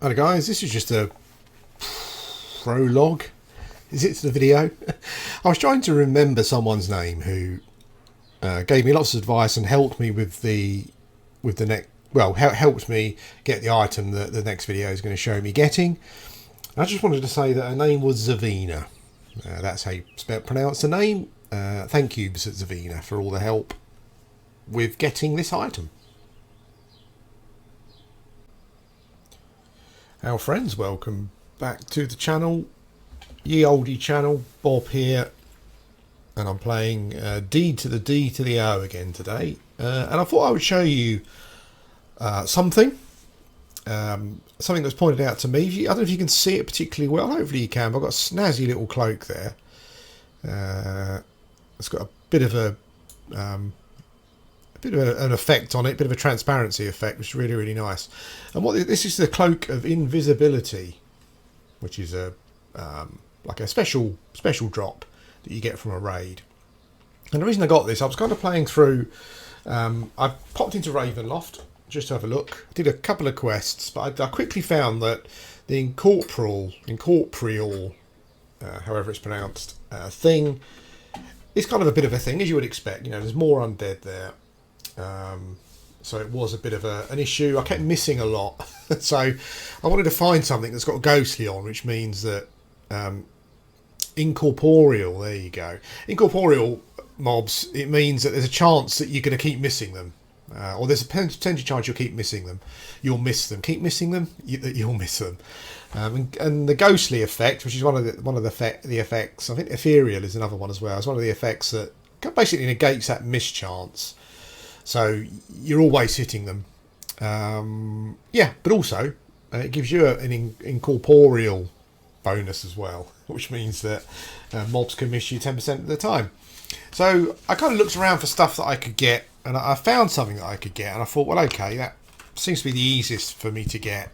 Hello guys, this is just a prologue. Is it to the video? I was trying to remember someone's name who gave me lots of advice and helped me with the next. Well, helped me get the item that the next video is going to show me getting. I just wanted to say that her name was Zavina. That's how you pronounce the name. Thank you, Zavina, for all the help with getting this item. Our friends, welcome back to the channel, ye olde channel. Bob here, and I'm playing D to the D to the O again today. And I thought I would show you something that's pointed out to me. I don't know if you can see it particularly well. Hopefully you can. But I've got a snazzy little cloak there. It's got a bit of an effect on it, a bit of a transparency effect, which is really, really nice. And this is the Cloak of Invisibility, which is like a special drop that you get from a raid. And the reason I got this, I was kind of playing through. I popped into Ravenloft just to have a look. I did a couple of quests, but I quickly found that the incorporeal, however it's pronounced, thing is kind of a bit of a thing, as you would expect. You know, there's more undead there. So it was a bit of an issue. I kept missing a lot. So I wanted to find something that's got ghostly on, which means that incorporeal, there you go. Incorporeal mobs, it means that there's a chance that you're going to keep missing them. Or there's a potential chance you'll keep missing them. You'll miss them. Keep missing them, you'll miss them. And the ghostly effect, which is one of the effects, I think ethereal is another one as well. It's one of the effects that basically negates that mischance. So you're always hitting them. Yeah, but also it gives you an incorporeal bonus as well, which means that mobs can miss you 10% of the time. So I kind of looked around for stuff that I could get, and I found something that I could get, and I thought, well, okay, that seems to be the easiest for me to get.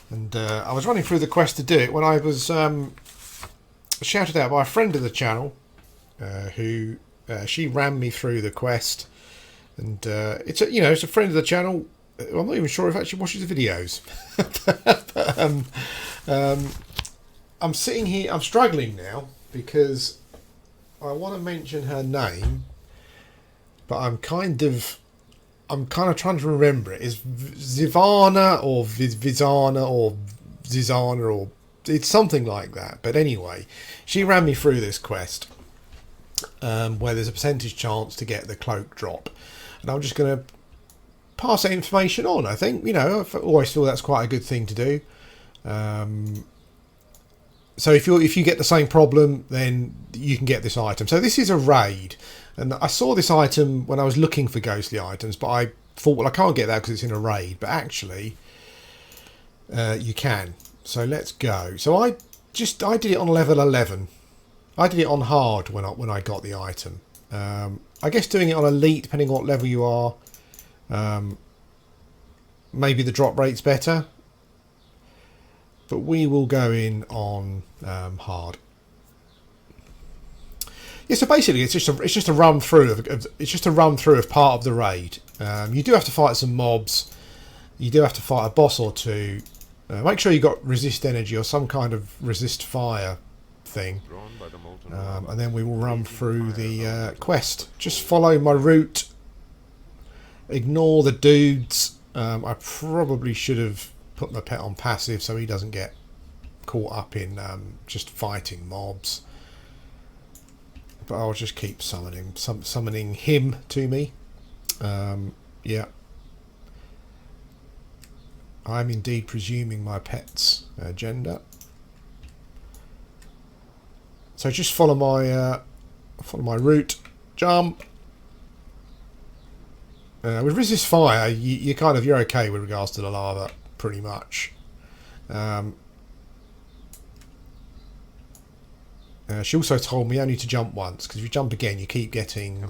And I was running through the quest to do it when I was shouted out by a friend of the channel who she ran me through the quest. And it's a friend of the channel. I'm not even sure if actually watches the videos. but, I'm sitting here. I'm struggling now because I want to mention her name, but I'm kind of trying to remember it. Is Zivana or Vizana or Zizana, or it's something like that. But anyway, she ran me through this quest where there's a percentage chance to get the cloak drop. And I'm just going to pass that information on. I think, I always feel that's quite a good thing to do. So if you get the same problem, then you can get this item. So this is a raid, and I saw this item when I was looking for ghostly items, but I thought, well, I can't get that because it's in a raid. But actually, you can. So let's go. So I did it on level 11. I did it on hard when I got the item. I guess doing it on elite, depending on what level you are, maybe the drop rate's better. But we will go in on hard. Yeah, so basically, it's just a run through of part of the raid. You do have to fight some mobs. You do have to fight a boss or two. Make sure you got resist energy or some kind of resist fire thing. And then we will run through the quest. Just follow my route. Ignore the dudes. I probably should have put my pet on passive so he doesn't get caught up in just fighting mobs. But I'll just keep summoning him to me. Yeah. I'm indeed presuming my pet's gender. So just follow my route. Jump. With resist fire, you're okay with regards to the lava, pretty much. She also told me only to jump once, because if you jump again, you keep getting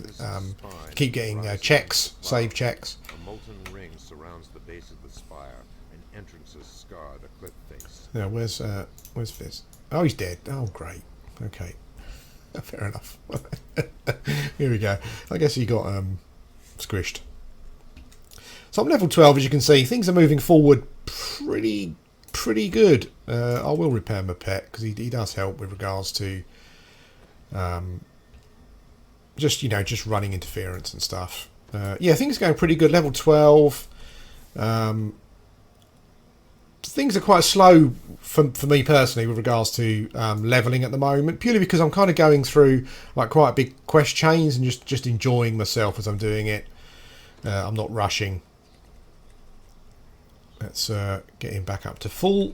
checks, save checks. A molten ring surrounds the base of the spire, and entrances scar the cliff face. Yeah, where's Fizz? Oh, he's dead. Oh, great. Okay, fair enough. Here we go. I guess he got squished. So I'm level 12, as you can see. Things are moving forward pretty pretty good. I will repair my pet because he does help with regards to just running interference and stuff. Yeah, things are going pretty good. Level 12. Things are quite slow for me personally with regards to leveling at the moment, purely because I'm kind of going through like quite big quest chains and just enjoying myself as I'm doing it. I'm not rushing. Let's get him back up to full.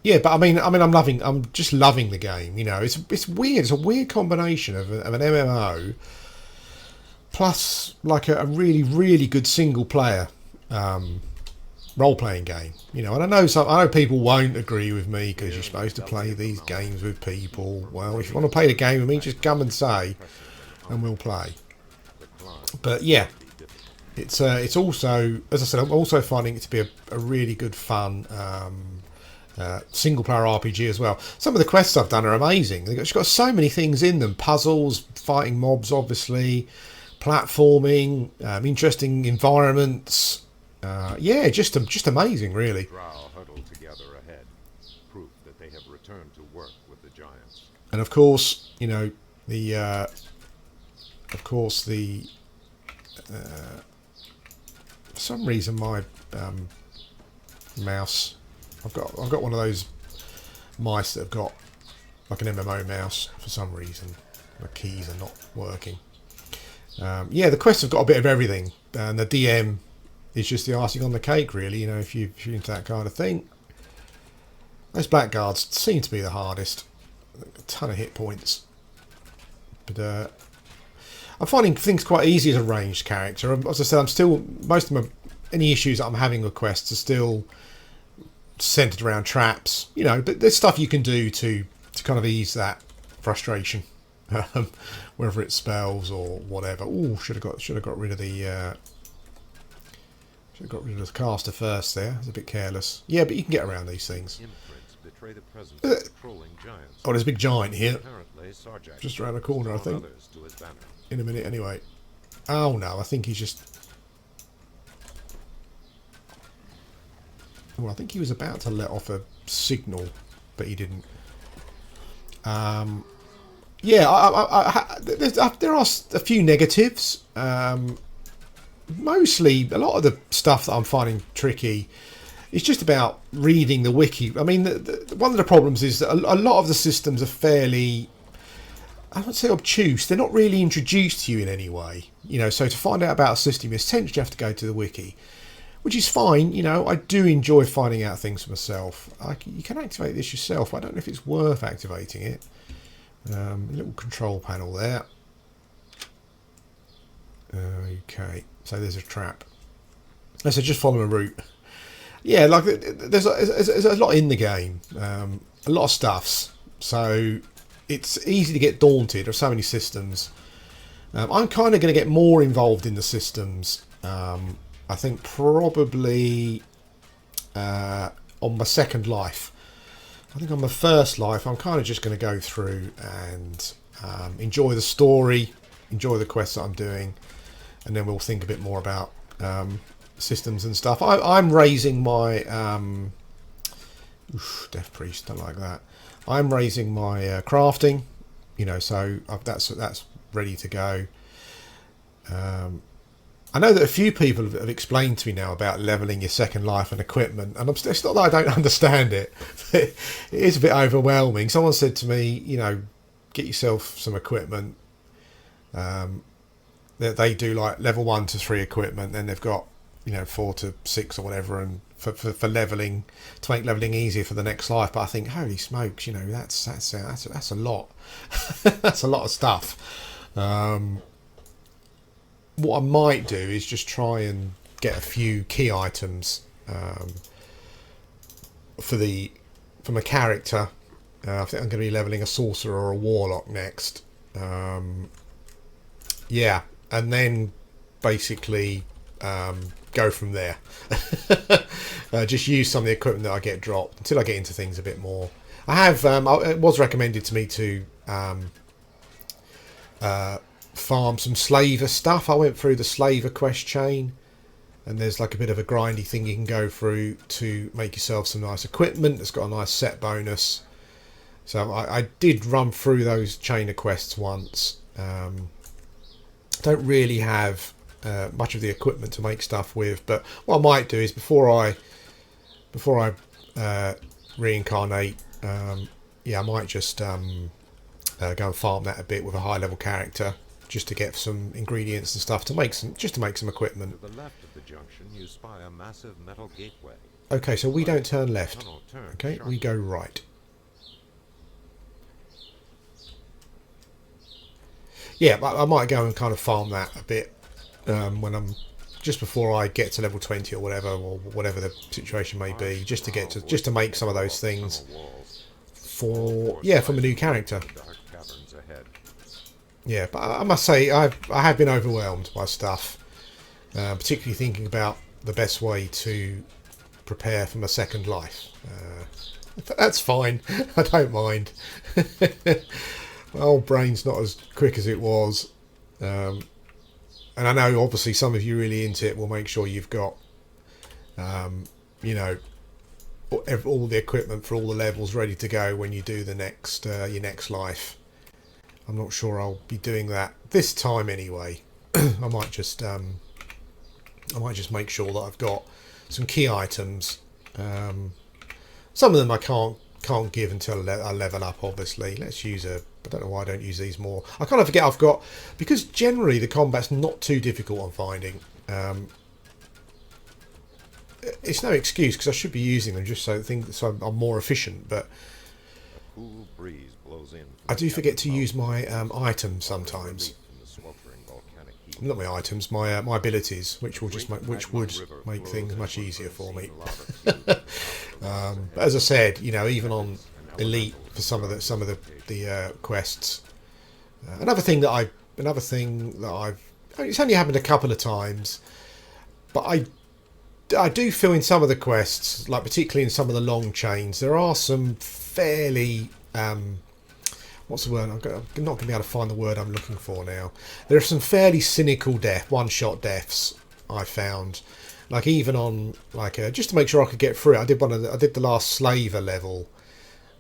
Yeah, but I'm just loving the game. You know, it's weird. It's a weird combination of an MMO plus like a really, really good single player role-playing game. You know, and I know people won't agree with me because you're supposed to play these games with people. Well, if you want to play the game with me, just come and say, and we'll play. But yeah, it's also, as I said, I'm also finding it to be a really good fun single player RPG as well. Some of the quests I've done are amazing. It's got so many things in them: puzzles, fighting mobs, obviously, platforming, interesting environments. Yeah, just amazing, really. Drow huddle together ahead, proof that they have returned to work with the giants. And of course, you know, for some reason my mouse, I've got one of those mice that have got like an MMO mouse for some reason. My keys are not working. Yeah, the quests have got a bit of everything, and the DM is just the icing on the cake, really. You know, if you're into that kind of thing. Those blackguards seem to be the hardest. A ton of hit points, but I'm finding things quite easy as a ranged character. As I said, I'm still, most of any issues that I'm having with quests are still centered around traps, you know, but there's stuff you can do to kind of ease that frustration, whether it's spells or whatever. Ooh, should have got rid of the caster first there. I was a bit careless. Yeah, but you can get around these things. Betray the presence of patrolling giants. Oh, there's a big giant here. Apparently, Sarjak Just around the corner, I think. others to his banner. In a minute, anyway. Oh no, I think he's just. Well, I think he was about to let off a signal, but he didn't. Yeah, there are a few negatives. Mostly, a lot of the stuff that I'm finding tricky is just about reading the wiki. I mean, one of the problems is that a lot of the systems are fairly, I wouldn't say obtuse. They're not really introduced to you in any way. You know, so to find out about a system, essentially you have to go to the wiki, which is fine. You know, I do enjoy finding out things for myself. You can activate this yourself. I don't know if it's worth activating it. A little control panel there. Okay, so there's a trap. So just follow a route. Yeah, like there's a lot in the game, a lot of stuffs. So it's easy to get daunted. There's so many systems. I'm kind of going to get more involved in the systems. I think probably on my second life. I think on my first life, I'm kind of just going to go through and enjoy the story, enjoy the quests that I'm doing, and then we'll think a bit more about systems and stuff. I'm raising my Death Priest, don't like that. I'm raising my crafting, you know, so that's ready to go. I know that a few people have explained to me now about leveling your second life and equipment, and it's not that I don't understand it. It is a bit overwhelming. Someone said to me, you know, get yourself some equipment. They do like level 1 to 3 equipment, then they've got, you know, 4 to 6 or whatever, and for leveling, to make leveling easier for the next life. But I think, holy smokes, you know, that's a lot. That's a lot of stuff. What I might do is just try and get a few key items for my character. I think I'm going to be leveling a sorcerer or a warlock next. Yeah, and then basically go from there. Just use some of the equipment that I get dropped until I get into things a bit more. I have. It was recommended to me to farm some slaver stuff. I went through the slaver quest chain. And there's like a bit of a grindy thing you can go through to make yourself some nice equipment. It's got a nice set bonus. So I did run through those chain of quests once. Don't really have much of the equipment to make stuff with, but what I might do is before I reincarnate, yeah, I might just go and farm that a bit with a high level character, just to get some ingredients and stuff to make some equipment. To the left of the junction, you spy a massive metal gateway. Okay, so we don't turn left. Okay, we go right. Yeah, but I might go and kind of farm that a bit when I'm just before I get to level 20 or whatever the situation may be, just to make some of those things for from a new character. Yeah, but I must say I have been overwhelmed by stuff, particularly thinking about the best way to prepare for my second life. That's fine. I don't mind. My old brain's not as quick as it was. And I know obviously some of you really into it will make sure you've got, you know, all the equipment for all the levels ready to go when you do the next your next life. I'm not sure I'll be doing that this time anyway. I might just make sure that I've got some key items. Some of them I can't give until I level up. Obviously, let's use a. I don't know why I don't use these more. I kind of forget I've got, because generally the combat's not too difficult I'm finding. It's no excuse because I should be using them just so I'm more efficient. But A cool breeze blows in I do forget to use my items sometimes. Not my items, my abilities, which would make things much easier for me. But as I said, you know, even on elite for some of the quests. Another thing that I've it's only happened a couple of times, but I do feel in some of the quests, like particularly in some of the long chains, there are some fairly what's the word? I'm not going to be able to find the word I'm looking for now. There are some fairly cynical one-shot deaths I found. Like even on just to make sure I could get through it, I did the last slaver level,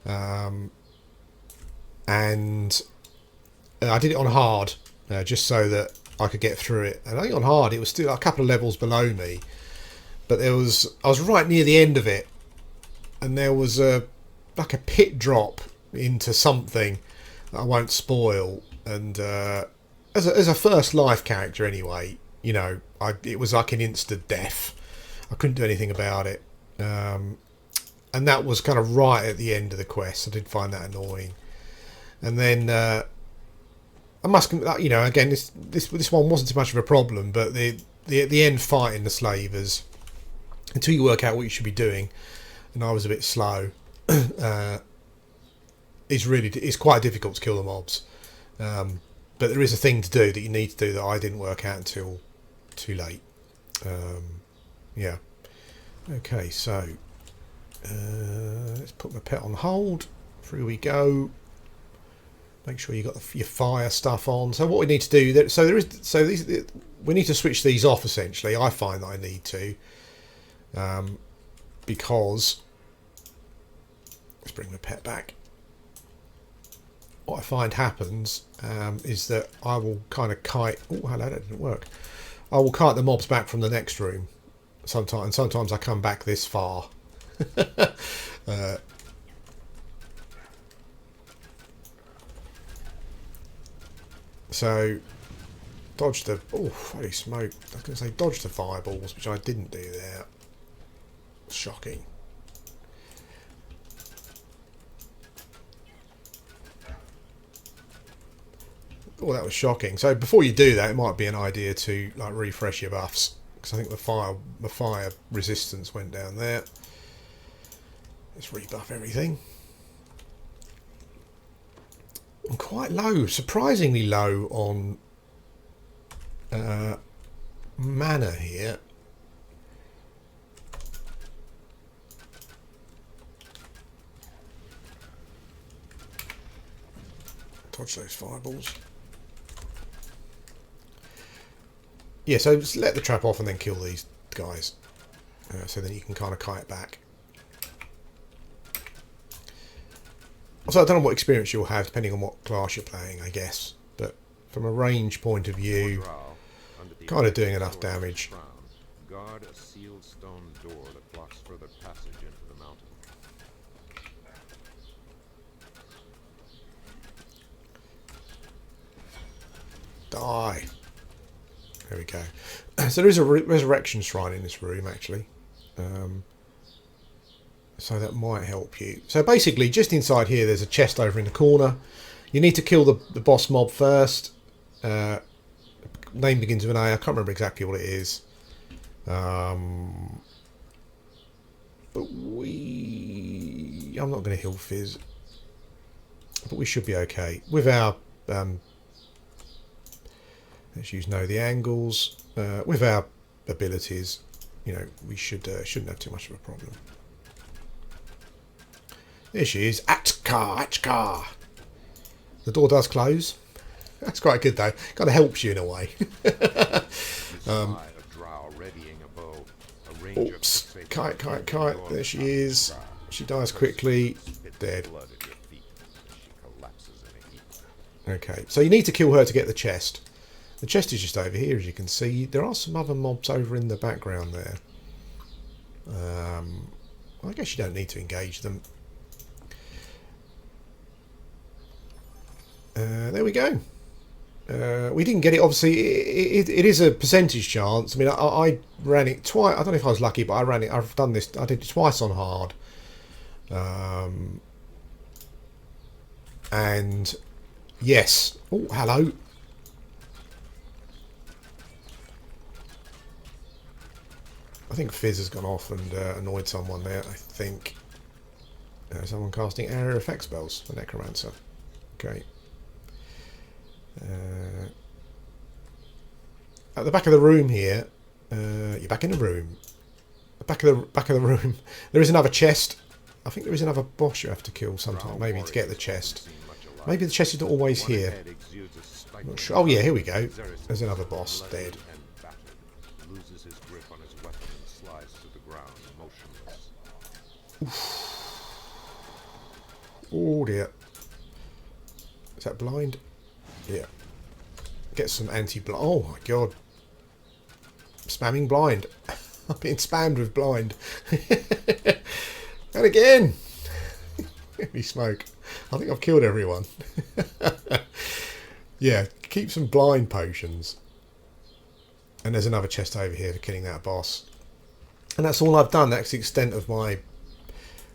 and I did it on hard just so that I could get through it. And I think on hard it was still a couple of levels below me, but I was right near the end of it, and there was a pit drop into something that I won't spoil. And as a first life character anyway, you know, it was like an instant death. I couldn't do anything about it, and that was kind of right at the end of the quest. I did find that annoying. And then I must, you know, again, this one wasn't too much of a problem, but the end fight in the slavers, until you work out what you should be doing, and I was a bit slow. It's quite difficult to kill the mobs, but there is a thing to do that you need to do that I didn't work out until too late. Yeah. Okay, so let's put my pet on hold. Through we go. Make sure you got your fire stuff on. So what we need to do, we need to switch these off essentially. I find that I need to, because let's bring my pet back. What I find happens is that I will kind of kite. Oh, hello, that didn't work. I will kite the mobs back from the next room. Sometimes I come back this far. So dodge the. Oh, holy smoke! I was going to say dodge the fireballs, which I didn't do there. Shocking. Oh, that was shocking. So before you do that, it might be an idea to like refresh your buffs, because I think the fire resistance went down there. Let's rebuff everything. I'm quite low, surprisingly low on mana here. Dodge those fireballs. Yeah, so just let the trap off and then kill guys. So then you can kind of kite back. So I don't know what experience you'll have depending on what class you're playing, I guess. But from a range point of view, kind of doing enough damage. Guard a sealed stone door that blocks further passage into the mountain. Die. There we go. So there is a resurrection shrine in this room, actually. So that might help you. So basically, just inside here, there's a chest over in the corner. You need to kill the boss mob first. Name begins with an A. I can't remember exactly what it is. But I'm not going to heal Fizz. But we should be okay. With our... let's use Know the Angles. With our abilities, you know, we shouldn't have too much of a problem. There she is. Achka. The door does close. That's quite good though. Kind of helps you in a way. Oops. Kite. There she is. She dies quickly. Dead. Okay. So you need to kill her to get the chest. The chest is just over here, as you can see. There are some other mobs over in the background there. I guess you don't need to engage them. There we go. We didn't get it. Obviously, it is a percentage chance. I mean, I ran it twice. I don't know if I was lucky, but I ran it. I've done this. I did it twice on hard. And yes. Oh, hello. I think Fizz has gone off and annoyed someone there. I think someone casting area effect spells for Necromancer. Okay. At the back of the room here, you're back in the room. Back of the room, there is another chest. I think there is another boss you have to kill sometime, maybe to get the chest. Maybe the chest is not always here. I'm not sure. Oh yeah, here we go. There's another boss dead. Loses his grip on his weapon and slides to the ground, motionless. Oh dear. Is that blind? Yeah. Get some anti-blind. Oh my god. Spamming blind. I'm being spammed with blind. And again. Let me smoke. I think I've killed everyone. Yeah, keep some blind potions. And there's another chest over here for killing that boss. And that's all I've done. That's the extent of my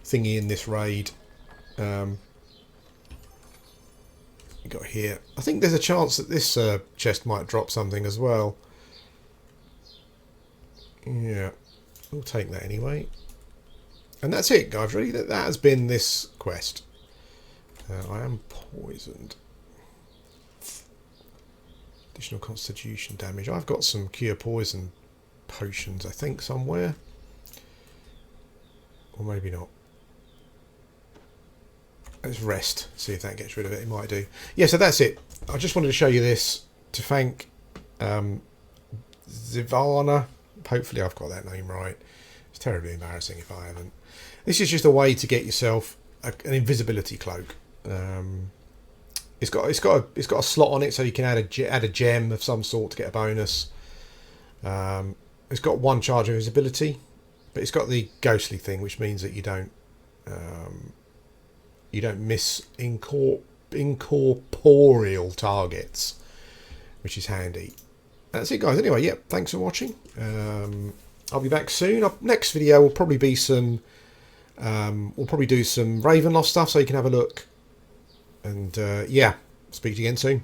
thingy in this raid. We got here. I think there's a chance that this chest might drop something as well. Yeah, we'll take that anyway. And that's it, guys. Really, that has been this quest. I am poisoned. Additional constitution damage. I've got some cure poison potions, I think, somewhere. Or maybe not. Let's rest, see if that gets rid of it. It might do. Yeah, so that's it. I just wanted to show you this to thank Zivana. Hopefully I've got that name right. It's terribly embarrassing if I haven't. This is just a way to get yourself an invisibility cloak. It's got a slot on it, so you can add a gem of some sort to get a bonus. It's got one charge of invisibility, but it's got the ghostly thing, which means that you don't miss incorporeal targets, which is handy. That's it, guys. Anyway, yeah, thanks for watching. I'll be back soon. Next video will probably be some. We'll probably do some Ravenloft stuff, so you can have a look. And yeah, speak to you again soon.